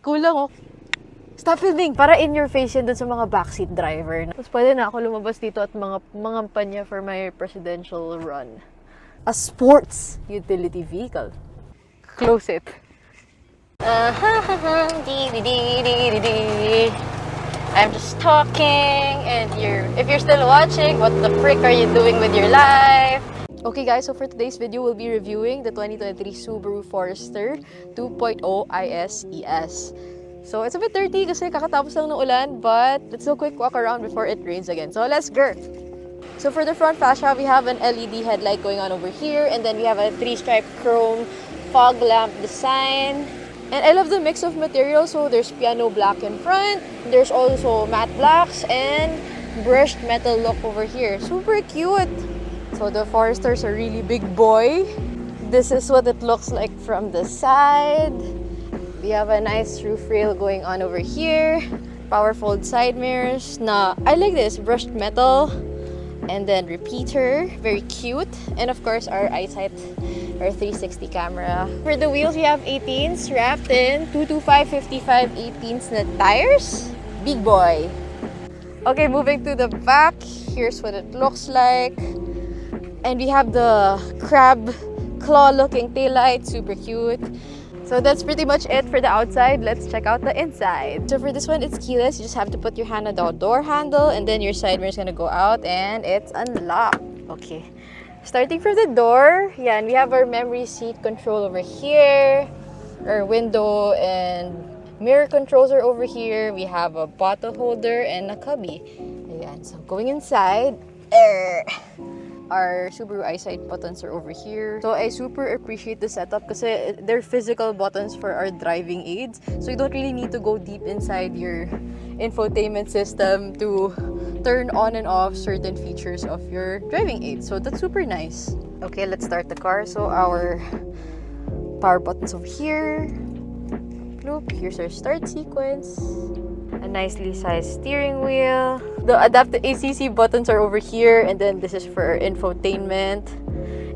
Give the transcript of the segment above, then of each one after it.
Kulang oh. Stop filming! Para in your face yan dun sa mga backseat driver. Tapos pwede na ako lumabas dito at mga panya for my presidential run. A sports utility vehicle. Close it. I'm just talking, and if you're still watching, what the frick are you doing with your life? Okay guys, so for today's video, we'll be reviewing the 2023 Subaru Forester 2.0 ISES. So it's a bit dirty kasi kakatapos lang ng ulan, but let's do a quick walk around before it rains again. So let's go! So for the front fascia, we have an LED headlight going on over here, and then we have a 3-stripe chrome fog lamp design. And I love the mix of materials. So there's piano black in front, there's also matte blacks, and brushed metal look over here. Super cute! So the Forester's a really big boy. This is what it looks like from the side. We have a nice roof rail going on over here. Power fold side mirrors. Now, I like this brushed metal. And then repeater, very cute. And of course, our eyesight, our 360 camera. For the wheels, we have 18s wrapped in 225/55 18s na tires. Big boy. Okay, moving to the back. Here's what it looks like. And we have the crab claw-looking taillight, super cute. So that's pretty much it for the outside. Let's check out the inside. So for this one, it's keyless. You just have to put your hand on the door handle, and then your side mirror is gonna go out, and it's unlocked. Okay. Starting from the door, yeah, and we have our memory seat control over here. Our window and mirror controls are over here. We have a bottle holder and a cubby. Ayan, so going inside, our Subaru eyesight buttons are over here. So I super appreciate the setup kasi they're physical buttons for our driving aids. So you don't really need to go deep inside your infotainment system to turn on and off certain features of your driving aids. So that's super nice. Okay, let's start the car. So our power buttons over here. Look, here's our start sequence. A nicely sized steering wheel. The adaptive ACC buttons are over here, and then this is for our infotainment.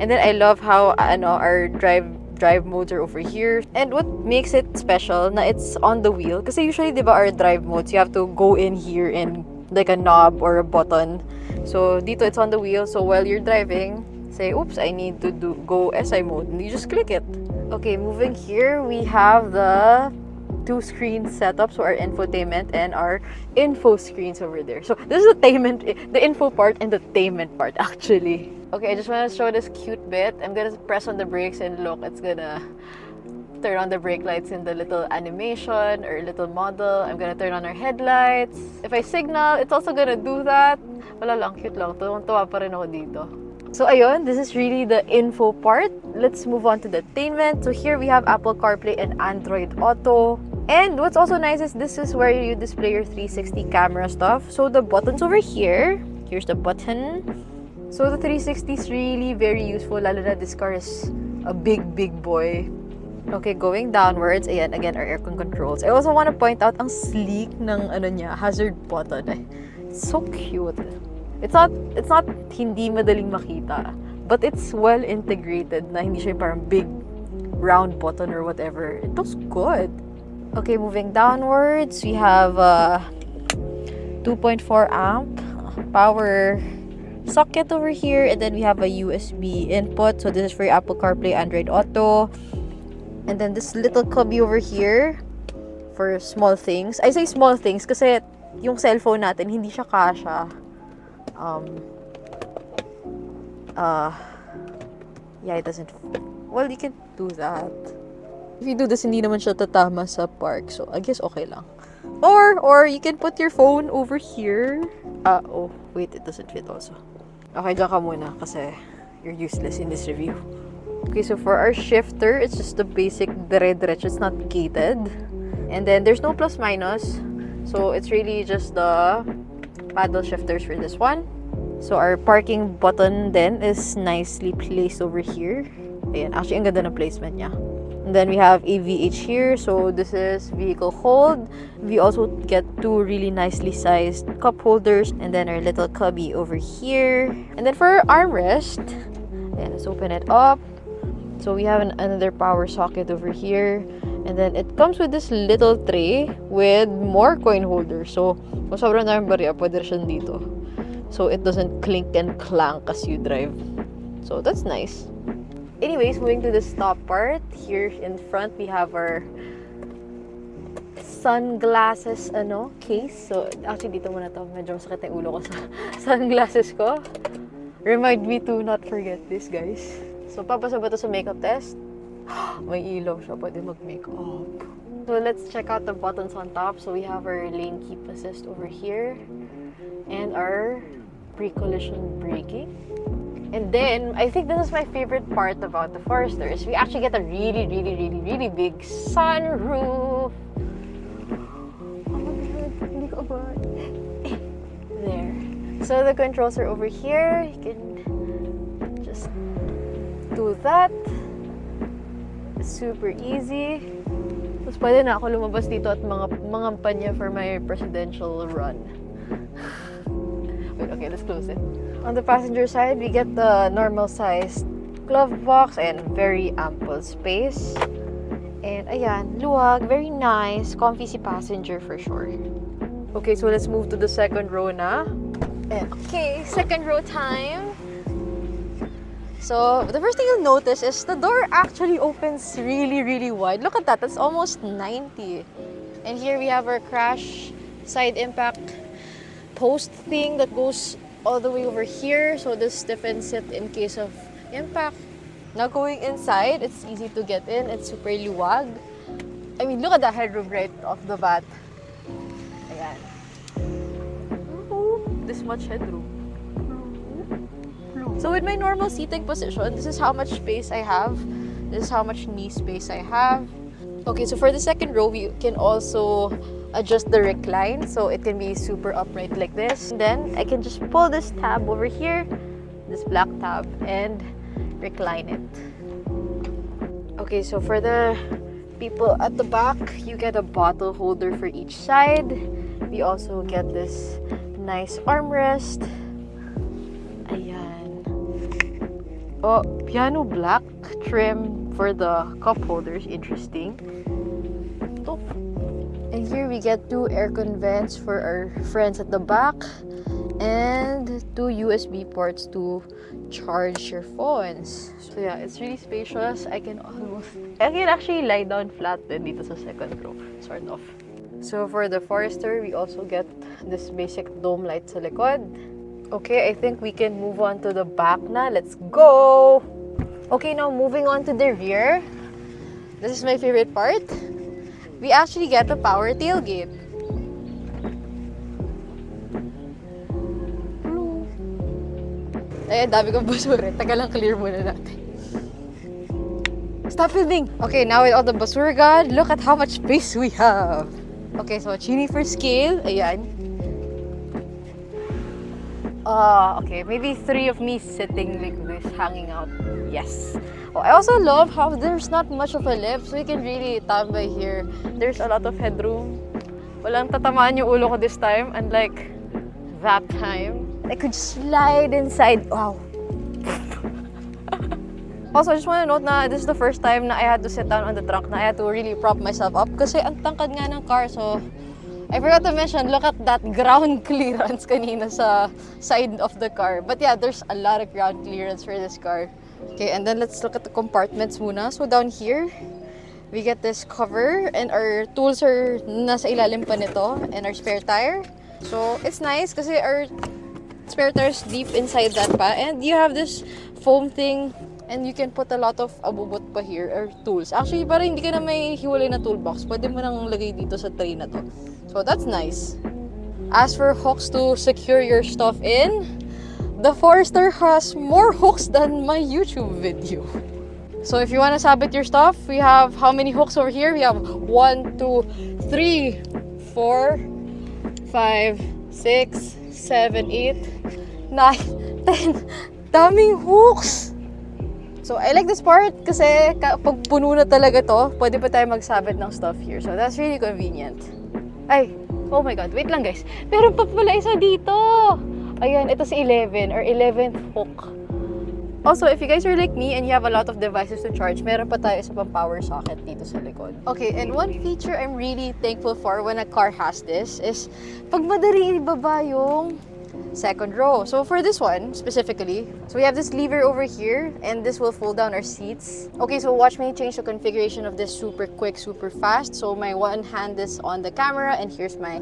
And then I love how our drive modes are over here. And what makes it special na it's on the wheel, kasi usually diba our drive modes you have to go in here and like a knob or a button. So dito it's on the wheel, so while you're driving, say oops, I need to go SI mode, and you just click it. Okay, moving here, we have the 2-screen setup, so our infotainment and our info screens over there. So this is the info part and the tainment part actually. Okay, I just want to show this cute bit. I'm gonna press on the brakes and look, it's gonna turn on the brake lights in the little animation or little model. I'm gonna turn on our headlights. If I signal, it's also gonna do that. Wala lang, cute lang. Tuwang-tuwa pa rin ako dito. So ayun, this is really the info part. Let's move on to the tainment. So here we have Apple CarPlay and Android Auto. And what's also nice is this is where you display your 360 camera stuff. So the buttons over here, here's the button. So the 360 is really very useful, lalo na this car is a big boy. Okay, going downwards, ayan, again, our aircon controls. I also want to point out ang sleek ng hazard button. It's so cute. It's not hindi madaling makita, but it's well integrated na hindi siya parang big round button or whatever. It looks good. Okay, moving downwards, we have a 2.4 amp power socket over here, and then we have a USB input. So this is for your Apple CarPlay, Android Auto. And then this little cubby over here for small things. I say small things kasi yung cellphone natin, hindi siya kasha. Yeah, it doesn't. Well, you can do that. If you do this, hindi naman siya tatama sa park. So, I guess okay lang. Or you can put your phone over here. Oh, wait, it doesn't fit also. Okay, dyan ka muna kasi you're useless in this review. Okay, so for our shifter, it's just the basic dire-diretso. It's not gated. And then, there's no plus minus. So, it's really just the paddle shifters for this one. So, our parking button then is nicely placed over here. Ayan, actually, ang ganda ng placement niya. And then we have AVH here, so this is vehicle hold. We also get 2 really nicely sized cup holders, and then our little cubby over here. And then for our armrest, let's open it up. So we have another power socket over here. And then it comes with this little tray with more coin holders. So, kung sobrang daming barya, pwede rin siya dito. So, it doesn't clink and clank as you drive. So, that's nice. Anyways, moving to the top part. Here in front, we have our sunglasses case. So, actually, dito muna to. Medyo masakit yung ulo ko sa sunglasses ko. Remind me to not forget this, guys. So, papasa ba to sa makeup test? May ilaw siya. Pwede mag-makeup. So, let's check out the buttons on top. So, we have our lane keep assist over here. And our pre-collision braking. And then, I think this is my favorite part about the Forester is we actually get a really, really, really, really big sunroof. There. So the controls are over here. You can just do that. Super easy. Tapos pwede na ako lumabas dito at mga panya for my presidential run. Wait, okay, let's close it. On the passenger side, we get the normal sized glove box and very ample space. And ayan, luwag, very nice, comfy si passenger for sure. Okay, so let's move to the second row na. And okay, second row time. So, the first thing you'll notice is the door actually opens really, really wide. Look at that, that's almost 90. And here we have our crash side impact post thing that goes all the way over here. So this stiffens it in case of impact. Now going inside, it's easy to get in. It's super luwag. I mean, look at the headroom right off the bat. Ayan. This much headroom. So with my normal seating position, this is how much space I have. This is how much knee space I have. Okay, so for the second row, we can also adjust the recline. So it can be super upright like this. And then I can just pull this tab over here, this black tab, and recline it. Okay, so for the people at the back, you get a bottle holder for each side. We also get this nice armrest. Ayan. Oh, piano black trim for the cup holders. Interesting. Oh. And here we get 2 aircon vents for our friends at the back and 2 USB ports to charge your phones. So yeah, it's really spacious. I can actually lie down flat din dito sa second row, sort of. So for the Forester, we also get this basic dome light sa likod. Okay, I think we can move on to the back na. Let's go! Okay, now moving on to the rear. This is my favorite part. We actually get a power tailgate. Ay, dami kong basura. Taga lang clear muna natin. Stop filming! Okay, now with all the basura gone, look at how much space we have. Okay, so chini for scale. Ayan. Okay, maybe 3 of me sitting like this, hanging out. Yes. Oh, I also love how there's not much of a lift, so you can really tambay here. There's a lot of headroom. Walang tatamaan yung ulo ko this time, unlike that time. I could slide inside. Wow. Also, I just want to note na this is the first time na I had to sit down on the trunk, na I had to really prop myself up kasi ang tangkad nga ng car. So, I forgot to mention, look at that ground clearance kanina sa side of the car. But yeah, there's a lot of ground clearance for this car. Okay, and then let's look at the compartments muna. So down here, we get this cover and our tools are nasa ilalim pa nito and our spare tire. So it's nice kasi our spare tire is deep inside that pa. And you have this foam thing and you can put a lot of abubot pa here or tools. Actually, parang hindi ka na may hiwalay na toolbox. Pwede mo nang lagay dito sa tray na to. So that's nice. As for hooks to secure your stuff in, the Forester has more hooks than my YouTube video. So if you want to sabit your stuff, we have how many hooks over here? We have 1, 2, 3, 4, 5, 6, 7, 8, 9, 10. Daming hooks! So I like this part kasi kapag puno na talaga to, pwede pa tayo magsabit ng stuff here. So that's really convenient. Ay, oh my god, wait lang guys. Meron pa pala isa dito! Ayan, ito si 11 or 11th hook. Also, if you guys are like me and you have a lot of devices to charge, meron pa tayo sa pang power socket dito sa likod. Okay, and one feature I'm really thankful for when a car has this is pag madali ibaba yung second row. So for this one specifically, so we have this lever over here and this will fold down our seats. Okay, so watch me change the configuration of this super quick, super fast. So my one hand is on the camera and here's my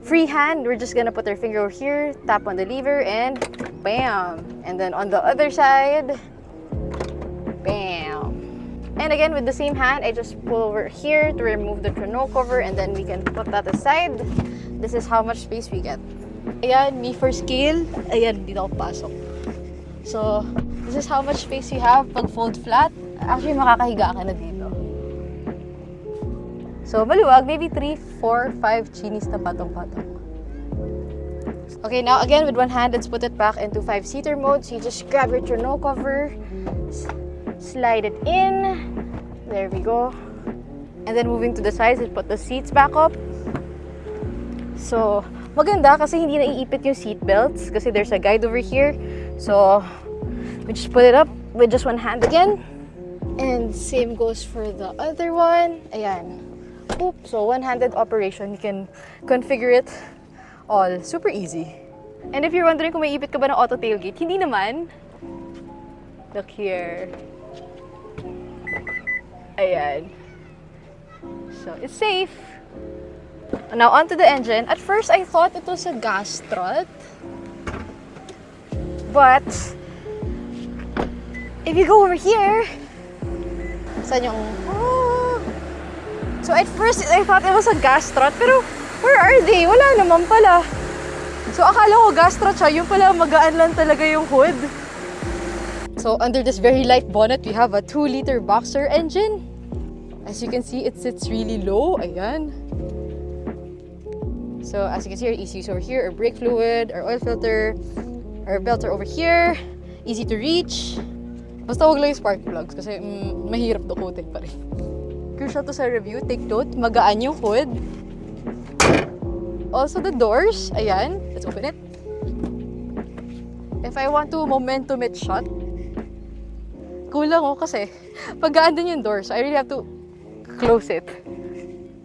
free hand. We're just gonna put our finger over here, tap on the lever, and bam! And then on the other side, bam! And again, with the same hand, I just pull over here to remove the tonneau cover, and then we can put that aside. This is how much space we get. Ayan, me for scale. Ayan, dito ako pasok. So, this is how much space you have pag fold flat. Actually, makakahiga ka na dito. So, maluwag, maybe 3, 4, 5 chinis na patong-patong. Okay, now again, with one hand, let's put it back into 5-seater mode. So, you just grab your tonneau cover, slide it in. There we go. And then moving to the sides, let's put the seats back up. So, maganda kasi hindi naiipit yung seat belts kasi there's a guide over here. So, we just put it up with just one hand again. And same goes for the other one. Ayan. Oop. So, one-handed operation. You can configure it all. Super easy. And if you're wondering kung may ipit ka ba ng auto tailgate, hindi naman. Look here. Ayan. So, it's safe. Now, onto the engine. At first, I thought it was a gas strut. But, if you go over here, saan yung... So, at first, I thought it was a gas strut. Pero, where are they? Wala naman pala. So, akala ko gas strut siya. Yung pala, magaan lang talaga yung hood. So, under this very light bonnet, we have a 2-liter boxer engine. As you can see, it sits really low. Ayan. So, as you can see, our ECUs over here, our brake fluid, our oil filter, our belts are over here. Easy to reach. Basta huwag lang yung spark plugs kasi mahirap dukutin pa rin. Crucial to sa review, take note, magaan yung hood. Also the doors, ayan, let's open it. If I want to momentum it shut, kulang kasi paggaan din yung door, so I really have to close it.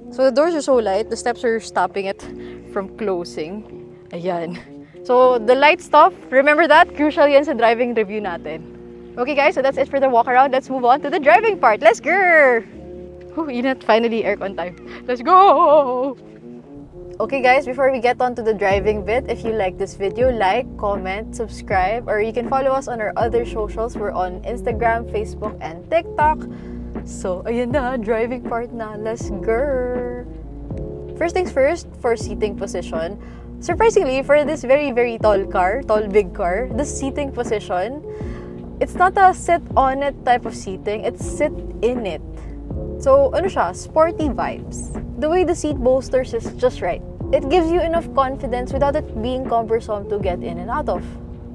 So the doors are so light, the steps are stopping it from closing. Ayan. So the light stop, remember that? Crucial yan sa driving review natin. Okay guys, so that's it for the walk around. Let's move on to the driving part. Let's go! Init, finally aircon time. Let's go! Okay guys, before we get on to the driving bit, if you like this video, like, comment, subscribe, or you can follow us on our other socials. We're on Instagram, Facebook, and TikTok. So, ayan na, driving part na. Let's go! First things first, for seating position. Surprisingly, for this very, very tall car, big car, the seating position, it's not a sit on it type of seating, it's sit in it. So, ano siya, sporty vibes. The way the seat bolsters is just right. It gives you enough confidence without it being cumbersome to get in and out of.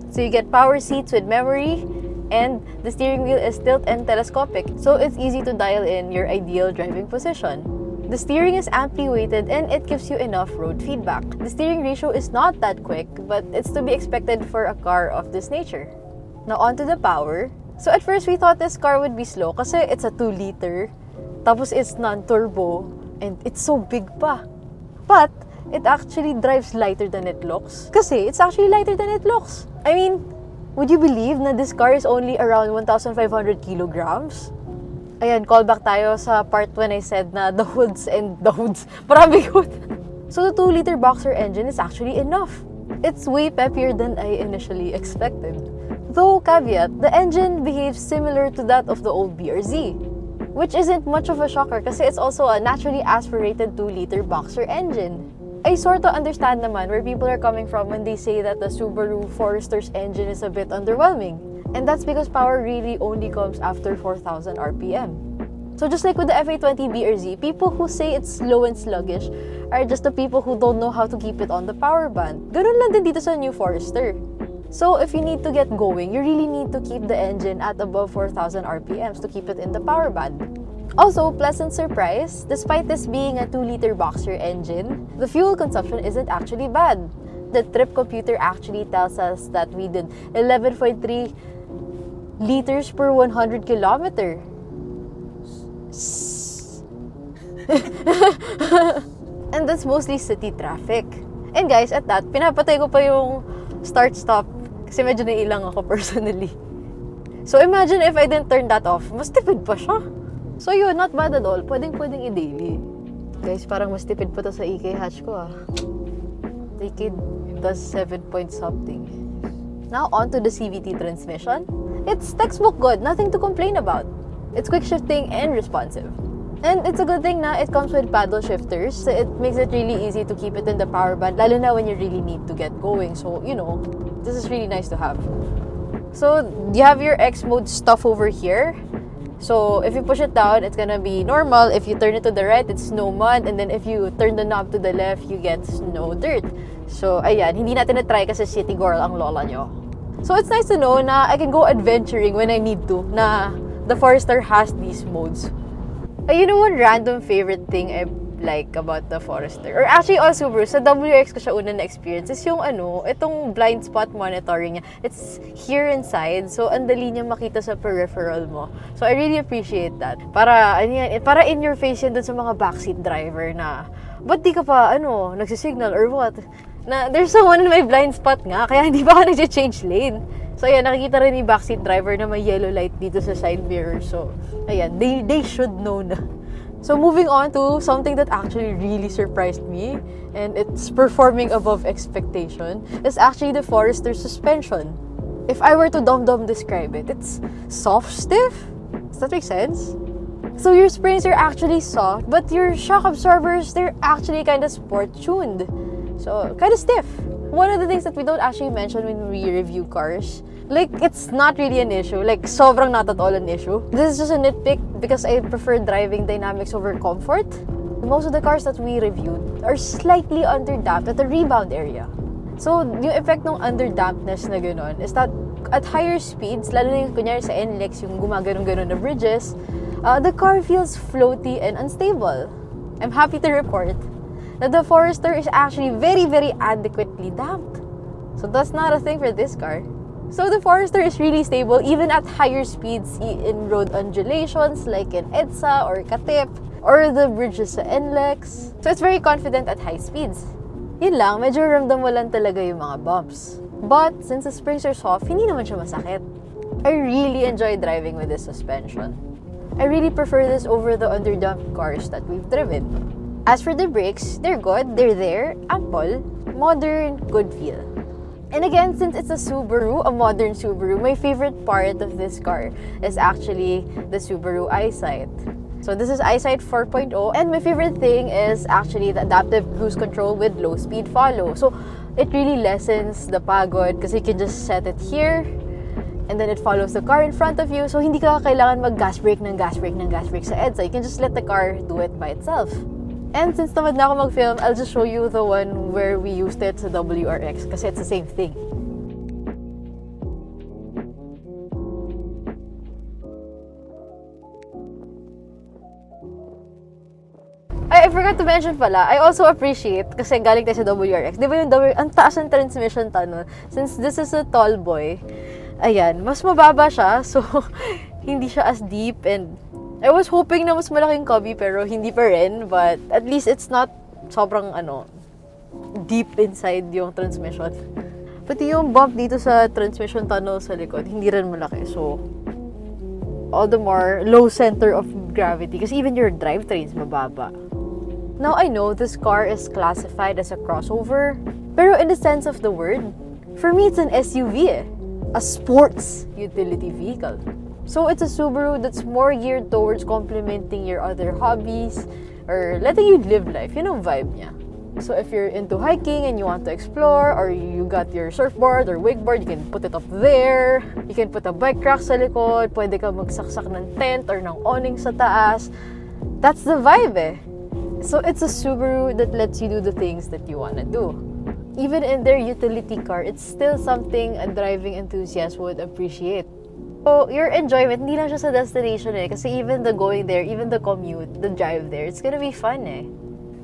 So you get power seats with memory, and the steering wheel is tilt and telescopic, so it's easy to dial in your ideal driving position. The steering is amply weighted and it gives you enough road feedback. The steering ratio is not that quick, but it's to be expected for a car of this nature. Now onto the power. So at first we thought this car would be slow kasi it's a 2-liter. Tapos it's non-turbo, and it's so big pa. But, it actually drives lighter than it looks. Kasi, it's actually lighter than it looks. I mean, would you believe na this car is only around 1,500 kilograms? Ayan, callback tayo sa part when I said na the hoods, maraming hood. So, the 2-liter boxer engine is actually enough. It's way peppier than I initially expected. Though, caveat, the engine behaves similar to that of the old BRZ. Which isn't much of a shocker kasi it's also a naturally aspirated 2-liter boxer engine. I sort of understand naman where people are coming from when they say that the Subaru Forester's engine is a bit underwhelming. And that's because power really only comes after 4,000 RPM. So just like with the FA20 BRZ, people who say it's slow and sluggish are just the people who don't know how to keep it on the power band. Ganun lang din dito sa new Forester. So if you need to get going, you really need to keep the engine at above 4,000 RPMs to keep it in the power band. Also, pleasant surprise, despite this being a 2-liter boxer engine, the fuel consumption isn't actually bad. The trip computer actually tells us that we did 11.3 liters per 100 kilometer. And that's mostly city traffic. And guys, at that, pinapatay ko pa yung start-stop kasi medyo nailang ako personally. So imagine if I didn't turn that off, mas tipid pa siya. So yun, not bad at all. Pwedeng i-daily. Guys, parang mas tipid pa to sa EK hatch ko ah. The EK does 7 point something. Now on to the CVT transmission. It's textbook good, nothing to complain about. It's quick shifting and responsive. And it's a good thing na it comes with paddle shifters. So it makes it really easy to keep it in the power band, lalo na when you really need to get going. So, you know, this is really nice to have. So, you have your X mode stuff over here. So, if you push it down, it's gonna be normal. If you turn it to the right, it's snow mud. And then if you turn the knob to the left, you get snow dirt. So, ayan, hindi natin na-try kasi city girl ang lola nyo. So, it's nice to know na I can go adventuring when I need to, na the Forester has these modes. You know one random favorite thing I like about the Forester? Or actually all Subaru, sa WRX ko siya una na experience is yung itong blind spot monitoring niya. It's here inside, so ang dali niya makita sa peripheral mo. So I really appreciate that. Para in your face yan dun sa mga backseat driver na, ba't di ka pa, nagsisignal or what? Na there's someone in my blind spot nga, kaya hindi pa ako nag-change lane. So, ayan, nakikita rin ni backseat driver na may yellow light dito sa side mirror. So, ayan, they should know na. So, moving on to something that actually really surprised me, and it's performing above expectation, is actually the Forester suspension. If I were to dum-dum describe it, it's soft stiff? Does that make sense? So, your springs are actually soft, but your shock absorbers, they're actually kind of sport-tuned. So, kind of stiff. One of the things that we don't actually mention when we review cars, like, it's not really an issue. Like, sobrang not at all an issue. This is just a nitpick because I prefer driving dynamics over comfort. Most of the cars that we reviewed are slightly underdamped at the rebound area. So, yung effect ng underdampness na gano'n is that at higher speeds, lalo na yung kunyari sa NLEX, yung gumaganon-ganon na bridges, the car feels floaty and unstable. I'm happy to report that the Forester is actually very, very adequately damped. So that's not a thing for this car. So the Forester is really stable even at higher speeds in road undulations like in EDSA or Katip or the bridges sa NLEX. So it's very confident at high speeds. Yun lang, medyo ramdam mo lang talaga yung mga bumps. But since the springs are soft, hindi naman siya masakit. I really enjoy driving with this suspension. I really prefer this over the underdamped cars that we've driven. As for the brakes, they're good, they're there, ample, modern, good feel. And again, since it's a Subaru, a modern Subaru, my favorite part of this car is actually the Subaru EyeSight. So this is EyeSight 4.0, and my favorite thing is actually the adaptive cruise control with low speed follow. So it really lessens the pagod kasi you can just set it here, and then it follows the car in front of you. So hindi ka kailangan mag-gas brake sa EDSA. You can just let the car do it by itself. And since tamad na ako mag-film, I'll just show you the one where we used it sa WRX kasi it's the same thing. I forgot to mention pala, I also appreciate, kasi galing tayo sa WRX, di ba yung ang taas ng transmission tunnel, since this is a tall boy, ayan, mas mababa siya, so hindi siya as deep, and I was hoping na mas malaking cubby pero hindi pa rin, but at least it's not sobrang deep inside yung transmission. Pati yung bump dito sa transmission tunnel sa likod, hindi rin malaki. So, all the more low center of gravity kasi even your drivetrain's mababa. Now, I know this car is classified as a crossover, pero in the sense of the word, for me it's an SUV a sports utility vehicle. So it's a Subaru that's more geared towards complementing your other hobbies or letting you live life. Yun ang vibe niya. So if you're into hiking and you want to explore, or you got your surfboard or wakeboard, you can put it up there. You can put a bike rack sa likod. Pwede ka magsaksak ng tent or ng awning sa taas. That's the vibe eh. So it's a Subaru that lets you do the things that you want to do. Even in their utility car, it's still something a driving enthusiast would appreciate. So, your enjoyment, hindi lang siya sa destination eh. Kasi even the going there, even the commute, the drive there, it's gonna be fun eh.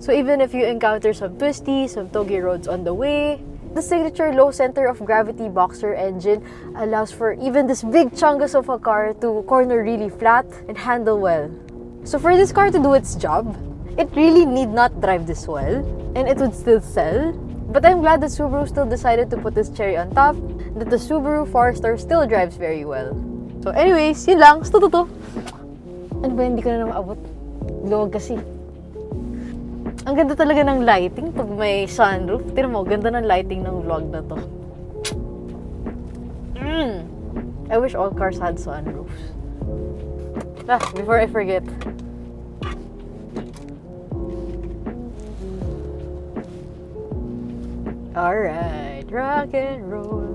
So, even if you encounter some twisty, some togi roads on the way, The signature low center of gravity boxer engine allows for even this big chungus of a car to corner really flat and handle well. So for this car to do its job, it really need not drive this well, and it would still sell. But I'm glad that Subaru still decided to put this cherry on top, that the Subaru Forester still drives very well. So anyways, yun lang. Ito to. Ano ba, hindi ko na maabot? Luwag kasi. Ang ganda talaga ng lighting pag may sunroof. Tignan mo, ganda ng lighting ng vlog na to. I wish all cars had sunroofs. Before I forget. Alright, rock and roll.